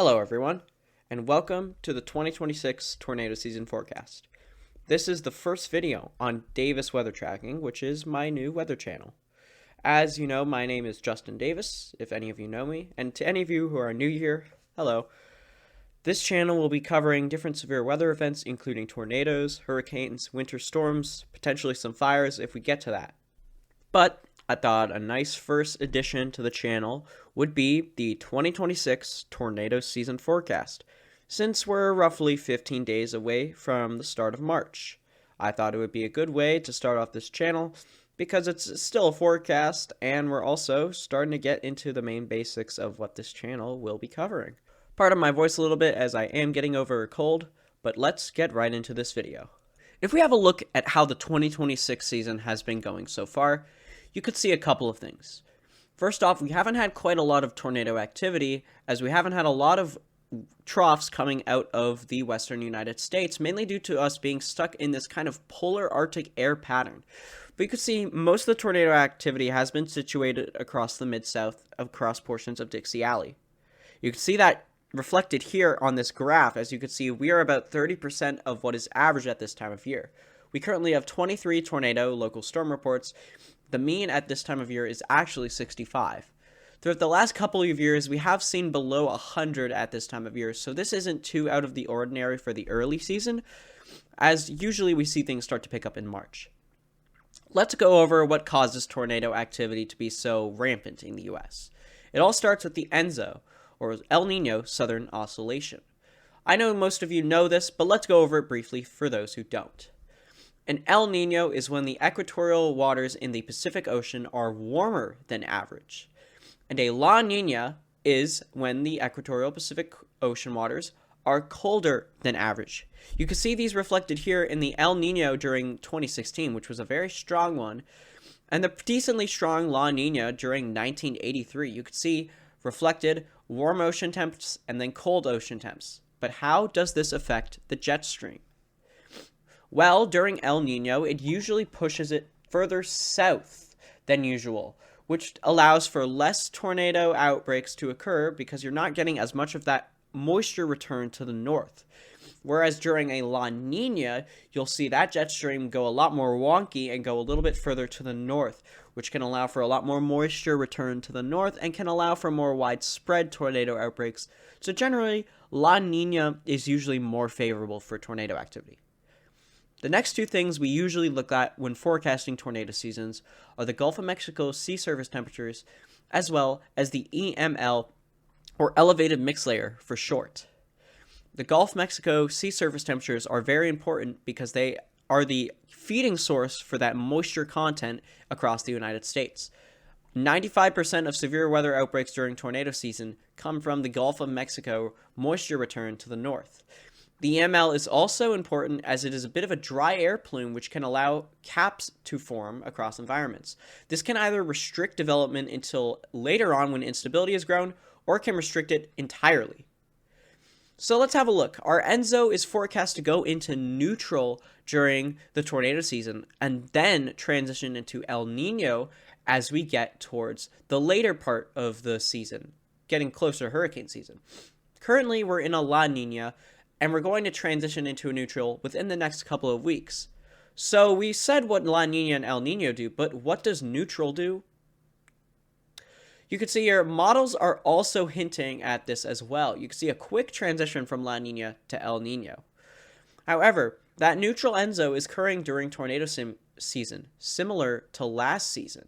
Hello, everyone, and welcome to the 2026 tornado season forecast. This is the first video on Davis Weather Tracking, which is my new weather channel. As you know, my name is Justin Davis, if any of you know me, and to any of you who are new here, hello. This channel will be covering different severe weather events, including tornadoes, hurricanes, winter storms, potentially some fires if we get to that. But I thought a nice first addition to the channel would be the 2026 tornado season forecast, since we're roughly 15 days away from the start of March. I thought it would be a good way to start off this channel because it's still a forecast and we're also starting to get into the main basics of what this channel will be covering. Pardon my voice a little bit as I am getting over a cold, but let's get right into this video. If we have a look at how the 2026 season has been going so far, you could see a couple of things. First off, we haven't had quite a lot of tornado activity, as we haven't had a lot of troughs coming out of the western United States, mainly due to us being stuck in this kind of polar Arctic air pattern. But you can see most of the tornado activity has been situated across the Mid-South, across portions of Dixie Alley. You can see that reflected here on this graph. As you can see, we are about 30% of what is average at this time of year. We currently have 23 tornado local storm reports. The mean at this time of year is actually 65. Throughout the last couple of years, we have seen below 100 at this time of year, so this isn't too out of the ordinary for the early season, as usually we see things start to pick up in March. Let's go over what causes tornado activity to be so rampant in the US. It all starts with the ENSO, or El Nino Southern Oscillation. I know most of you know this, but let's go over it briefly for those who don't. An El Nino is when the equatorial waters in the Pacific Ocean are warmer than average. And a La Nina is when the equatorial Pacific Ocean waters are colder than average. You can see these reflected here in the El Nino during 2016, which was a very strong one, and the decently strong La Nina during 1983. You could see reflected warm ocean temps and then cold ocean temps. But how does this affect the jet stream? Well, during El Nino, it usually pushes it further south than usual, which allows for less tornado outbreaks to occur because you're not getting as much of that moisture return to the north. Whereas during a La Nina, you'll see that jet stream go a lot more wonky and go a little bit further to the north, which can allow for a lot more moisture return to the north and can allow for more widespread tornado outbreaks. So generally, La Nina is usually more favorable for tornado activity. The next two things we usually look at when forecasting tornado seasons are the Gulf of Mexico sea surface temperatures, as well as the EML, or elevated mixed layer for short. The Gulf of Mexico sea surface temperatures are very important because they are the feeding source for that moisture content across the United States. 95% of severe weather outbreaks during tornado season come from the Gulf of Mexico moisture return to the north. The EML is also important as it is a bit of a dry air plume which can allow caps to form across environments. This can either restrict development until later on when instability has grown, or can restrict it entirely. So let's have a look. Our ENSO is forecast to go into neutral during the tornado season and then transition into El Nino as we get towards the later part of the season, getting closer to hurricane season. Currently, we're in a La Nina, and we're going to transition into a neutral within the next couple of weeks. So we said what La Nina and El Nino do, but what does neutral do? You can see here, models are also hinting at this as well. You can see a quick transition from La Nina to El Nino. However, that neutral ENSO is occurring during tornado season, similar to last season.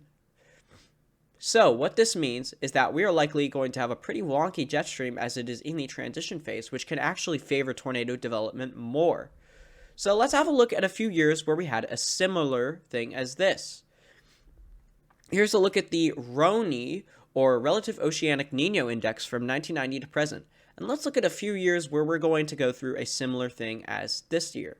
So what this means is that we are likely going to have a pretty wonky jet stream as it is in the transition phase, which can actually favor tornado development more. So let's have a look at a few years where we had a similar thing as this. Here's a look at the RONI, or Relative Oceanic Nino Index, from 1990 to present. And let's look at a few years where we're going to go through a similar thing as this year.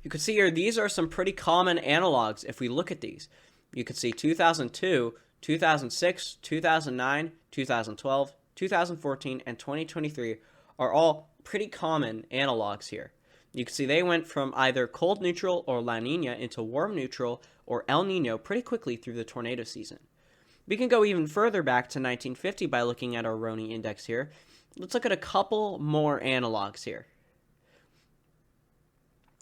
You can see here, these are some pretty common analogs if we look at these. You can see 2002, 2006, 2009, 2012, 2014, and 2023 are all pretty common analogs here. You can see they went from either cold neutral or La Nina into warm neutral or El Nino pretty quickly through the tornado season. We can go even further back to 1950 by looking at our RONI index here, let's look at a couple more analogs here.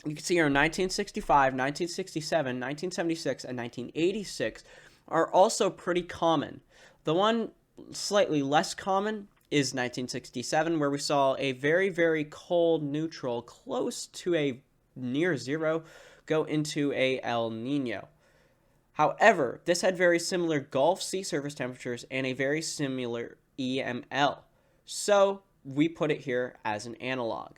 You can see here 1965, 1967, 1976, and 1986 are also pretty common. The one slightly less common is 1967, where we saw a very, very cold neutral close to a near zero go into a El Nino. However, this had very similar Gulf sea surface temperatures and a very similar EML. So we put it here as an analog.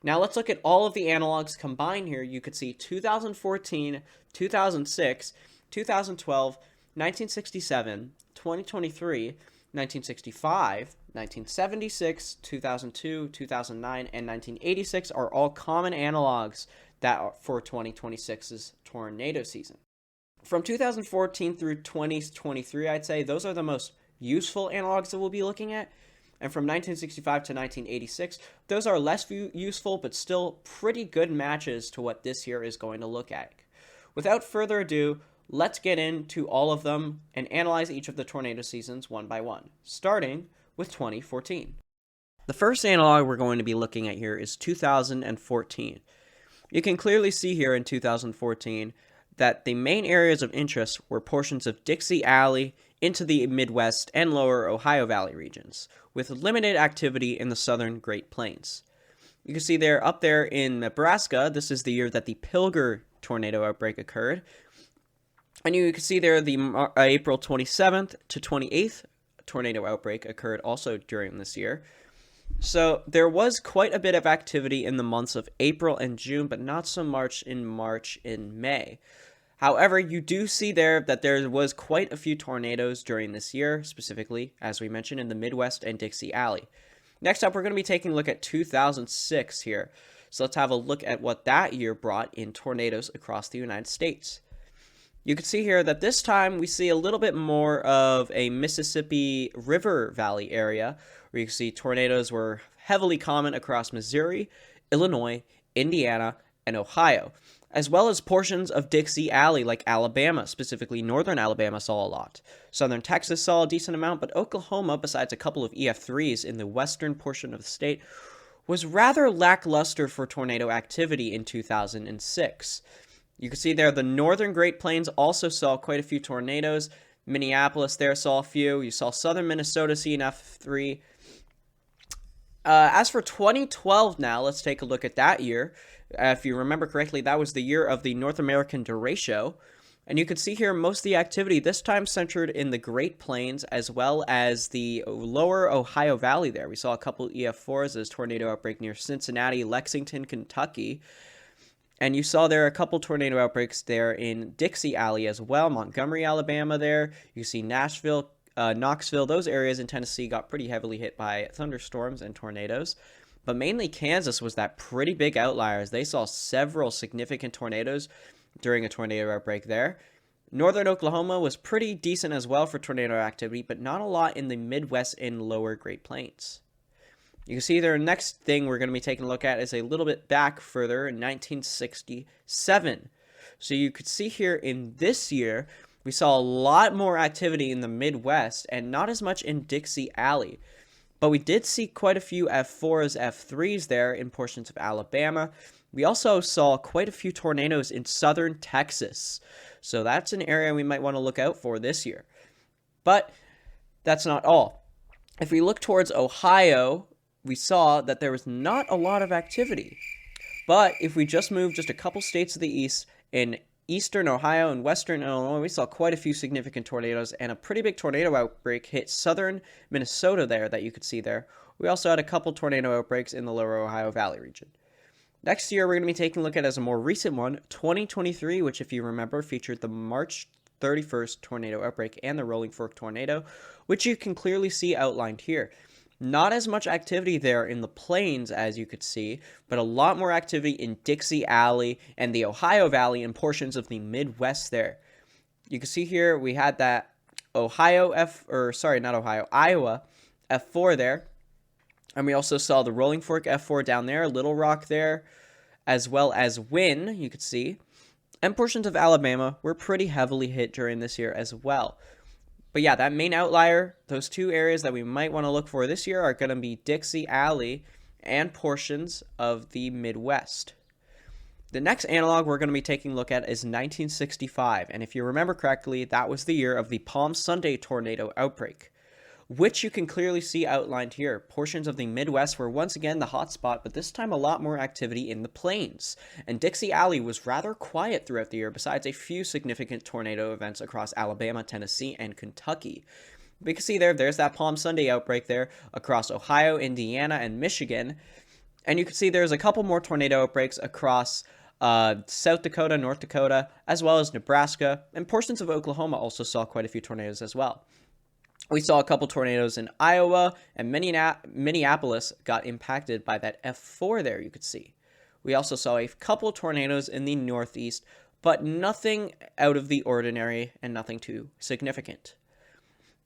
Now let's look at all of the analogs combined here. You could see 2014, 2006, 2012, 1967, 2023, 1965, 1976, 2002, 2009, and 1986 are all common analogs that are for 2026's tornado season. From 2014 through 2023, I'd say those are the most useful analogs that we'll be looking at. And from 1965 to 1986, those are less useful, but still pretty good matches to what this year is going to look at. Without further ado, let's get into all of them and analyze each of the tornado seasons one by one, starting with 2014. The first analog we're going to be looking at here is 2014. You can clearly see here in 2014 that the main areas of interest were portions of Dixie Alley into the Midwest and lower Ohio Valley regions, with limited activity in the southern Great Plains. You can see there up there in Nebraska, this is the year that the Pilger tornado outbreak occurred. And you can see there the April 27th to 28th tornado outbreak occurred also during this year. So there was quite a bit of activity in the months of April and June, but not so much in March and May. However, you do see there that there was quite a few tornadoes during this year, specifically, as we mentioned, in the Midwest and Dixie Alley. Next up, we're going to be taking a look at 2006 here. So let's have a look at what that year brought in tornadoes across the United States. You can see here that this time we see a little bit more of a Mississippi River Valley area, where you can see tornadoes were heavily common across Missouri, Illinois, Indiana, and Ohio, as well as portions of Dixie Alley like Alabama, specifically northern Alabama saw a lot. Southern Texas saw a decent amount, but Oklahoma, besides a couple of EF3s in the western portion of the state, was rather lackluster for tornado activity in 2006. You can see there the northern Great Plains also saw quite a few tornadoes. Minneapolis there saw a few. You saw southern Minnesota see an F3. As for 2012 now, let's take a look at that year. If you remember correctly, that was the year of the North American derecho. And you can see here most of the activity this time centered in the Great Plains as well as the lower Ohio Valley there. We saw a couple EF4s as tornado outbreak near Cincinnati, Lexington, Kentucky. And you saw there a couple tornado outbreaks there in Dixie Alley as well, Montgomery, Alabama there. You see Nashville, Knoxville, those areas in Tennessee got pretty heavily hit by thunderstorms and tornadoes. But mainly Kansas was that pretty big outlier as they saw several significant tornadoes during a tornado outbreak there. Northern Oklahoma was pretty decent as well for tornado activity, but not a lot in the Midwest and lower Great Plains. You can see there, next thing we're going to be taking a look at is a little bit back further in 1967. So you could see here in this year, we saw a lot more activity in the Midwest and not as much in Dixie Alley. But we did see quite a few F4s, F3s there in portions of Alabama. We also saw quite a few tornadoes in southern Texas. So that's an area we might want to look out for this year. But that's not all. If we look towards Ohio, we saw that there was not a lot of activity. But if we just move just a couple states to the east, in eastern Ohio and western Illinois, we saw quite a few significant tornadoes, and a pretty big tornado outbreak hit southern Minnesota there that you could see there. We also had a couple tornado outbreaks in the lower Ohio Valley region. Next year, we're going to be taking a look at as a more recent one, 2023, which, if you remember, featured the March 31st tornado outbreak and the Rolling Fork tornado, which you can clearly see outlined here. Not as much activity there in the plains as you could see, but a lot more activity in Dixie Alley and the Ohio Valley and portions of the Midwest there. You can see here we had that Iowa F4 there. And we also saw the Rolling Fork F4 down there, Little Rock there, as well as Wynn, you could see. And portions of Alabama were pretty heavily hit during this year as well. But yeah, that main outlier, those two areas that we might want to look for this year are going to be Dixie Alley and portions of the Midwest. The next analog we're going to be taking a look at is 1965, and if you remember correctly, that was the year of the Palm Sunday tornado outbreak, which you can clearly see outlined here. Portions of the Midwest were once again the hotspot, but this time a lot more activity in the plains, and Dixie Alley was rather quiet throughout the year besides a few significant tornado events across Alabama, Tennessee, and Kentucky. We can see there's that Palm Sunday outbreak there across Ohio, Indiana, and Michigan, and you can see there's a couple more tornado outbreaks across South Dakota, North Dakota, as well as Nebraska, and portions of Oklahoma also saw quite a few tornadoes as well. We saw a couple tornadoes in Iowa, and Minneapolis got impacted by that F4 there, you could see. We also saw a couple tornadoes in the Northeast, but nothing out of the ordinary and nothing too significant.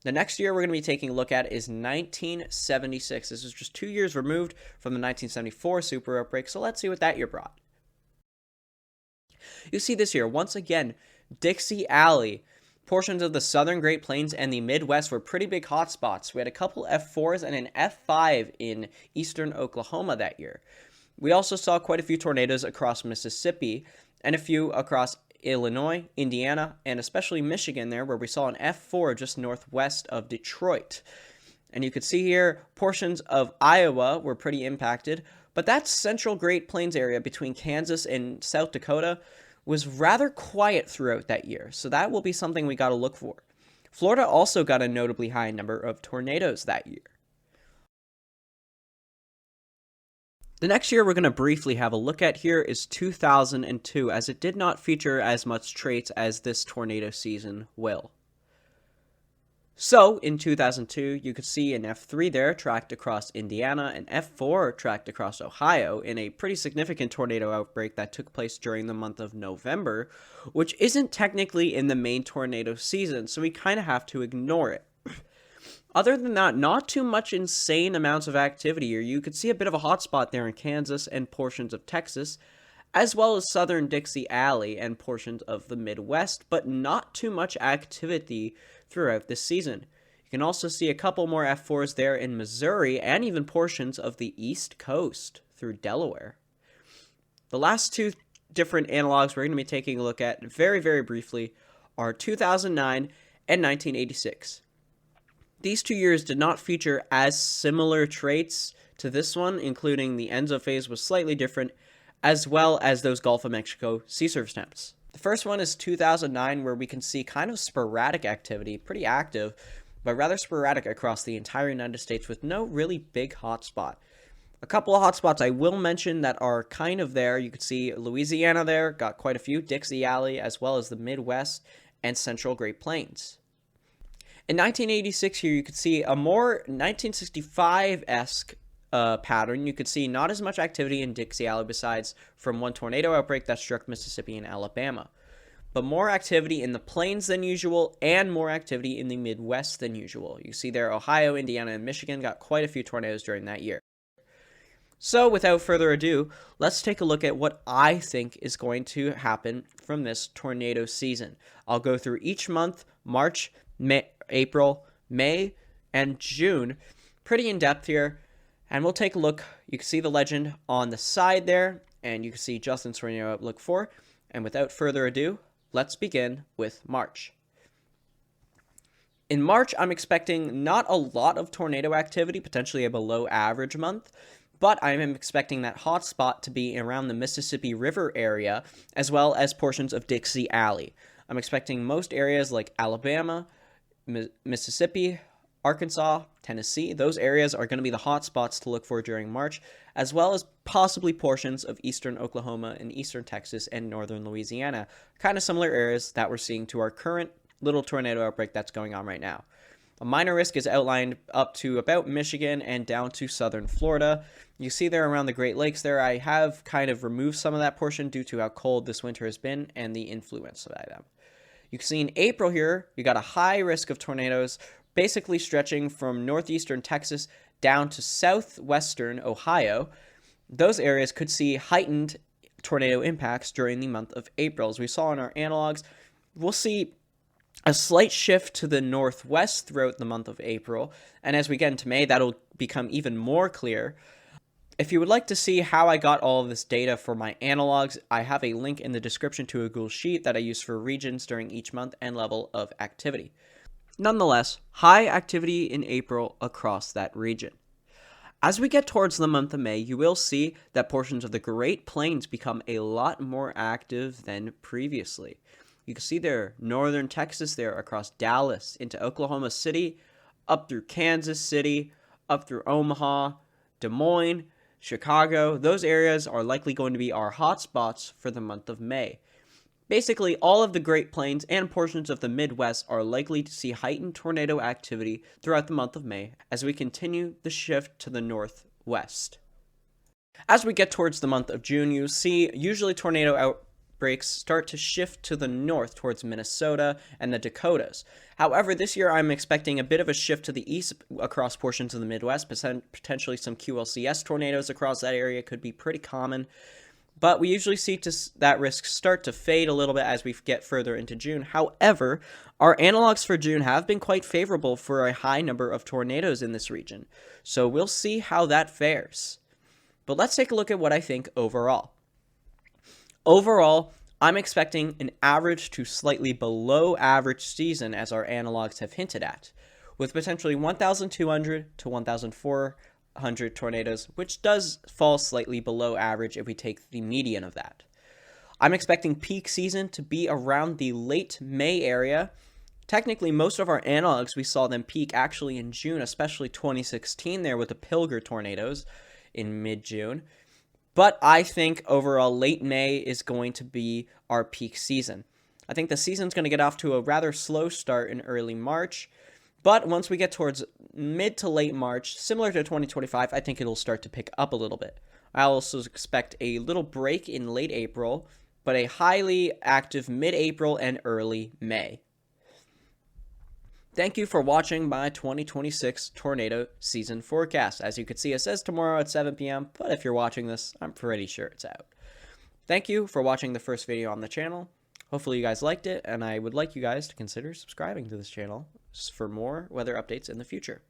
The next year we're going to be taking a look at is 1976. This is just 2 years removed from the 1974 super outbreak, so let's see what that year brought. You see this year, once again, Dixie Alley, portions of the southern Great Plains and the Midwest were pretty big hotspots. We had a couple F4s and an F5 in eastern Oklahoma that year. We also saw quite a few tornadoes across Mississippi and a few across Illinois, Indiana, and especially Michigan there, where we saw an F4 just northwest of Detroit. And you could see here portions of Iowa were pretty impacted, but that central Great Plains area between Kansas and South Dakota was rather quiet throughout that year, so that will be something we got to look for. Florida also got a notably high number of tornadoes that year. The next year we're going to briefly have a look at here is 2002, as it did not feature as much traits as this tornado season will. So, in 2002, you could see an F3 there tracked across Indiana, and F4 tracked across Ohio in a pretty significant tornado outbreak that took place during the month of November, which isn't technically in the main tornado season, so we kind of have to ignore it. Other than that, not too much insane amounts of activity here. You could see a bit of a hotspot there in Kansas and portions of Texas, as well as southern Dixie Alley and portions of the Midwest, but not too much activity throughout this season. You can also see a couple more F4s there in Missouri and even portions of the East Coast through Delaware. The last two different analogs we're going to be taking a look at very, very briefly are 2009 and 1986. These 2 years did not feature as similar traits to this one, including the Enzo phase was slightly different, as well as those Gulf of Mexico sea surface temps. The first one is 2009, where we can see kind of sporadic activity, pretty active, but rather sporadic across the entire United States with no really big hotspot. A couple of hotspots I will mention that are kind of there. You could see Louisiana there, got quite a few, Dixie Alley, as well as the Midwest and Central Great Plains. In 1986 here, you could see a more 1965-esque pattern. You could see not as much activity in Dixie Alley besides from one tornado outbreak that struck Mississippi and Alabama, but more activity in the plains than usual and more activity in the Midwest than usual. You see there Ohio, Indiana, and Michigan got quite a few tornadoes during that year. So without further ado, let's take a look at what I think is going to happen from this tornado season. I'll go through each month, March, April, May, and June, pretty in depth here. And we'll take a look. You can see the legend on the side there, and you can see Justin's tornado outlook for. And without further ado, let's begin with March. In March, I'm expecting not a lot of tornado activity, potentially a below average month, but I am expecting that hotspot to be around the Mississippi River area, as well as portions of Dixie Alley. I'm expecting most areas like Alabama, Mississippi, Arkansas, Tennessee, those areas are going to be the hot spots to look for during March, as well as possibly portions of eastern Oklahoma and eastern Texas and northern Louisiana, kind of similar areas that we're seeing to our current little tornado outbreak that's going on right now. A minor risk is outlined up to about Michigan and down to southern Florida. You see there around the Great Lakes there, I have kind of removed some of that portion due to how cold this winter has been and the influence by them. You can see in April here, you got a high risk of tornadoes, basically stretching from northeastern Texas down to southwestern Ohio. Those areas could see heightened tornado impacts during the month of April. As we saw in our analogs, we'll see a slight shift to the northwest throughout the month of April, and as we get into May, that'll become even more clear. If you would like to see how I got all of this data for my analogs, I have a link in the description to a Google Sheet that I use for regions during each month and level of activity. Nonetheless, high activity in April across that region. As we get towards the month of May, you will see that portions of the Great Plains become a lot more active than previously. You can see there, northern Texas there, across Dallas, into Oklahoma City, up through Kansas City, up through Omaha, Des Moines, Chicago. Those areas are likely going to be our hotspots for the month of May. Basically, all of the Great Plains and portions of the Midwest are likely to see heightened tornado activity throughout the month of May as we continue the shift to the northwest. As we get towards the month of June, you see usually tornado outbreaks start to shift to the north towards Minnesota and the Dakotas. However, this year I'm expecting a bit of a shift to the east across portions of the Midwest, potentially some QLCS tornadoes across that area could be pretty common. But we usually see that risk start to fade a little bit as we get further into June. However, our analogs for June have been quite favorable for a high number of tornadoes in this region. So we'll see how that fares. But let's take a look at what I think overall. Overall, I'm expecting an average to slightly below average season, as our analogs have hinted at, with potentially 1,200 to 1,400 tornadoes, which does fall slightly below average if we take the median of that. I'm expecting peak season to be around the late May area. Technically, most of our analogs, we saw them peak actually in June, especially 2016 there with the Pilger tornadoes in mid-June. But I think overall late May is going to be our peak season. I think the season's going to get off to a rather slow start in early March. But once we get towards mid to late March, similar to 2025, I think it'll start to pick up a little bit. I also expect a little break in late April, but a highly active mid-April and early May. Thank you for watching my 2026 tornado season forecast. As you can see, it says tomorrow at 7 p.m., but if you're watching this, I'm pretty sure it's out. Thank you for watching the first video on the channel. Hopefully you guys liked it, and I would like you guys to consider subscribing to this channel for more weather updates in the future.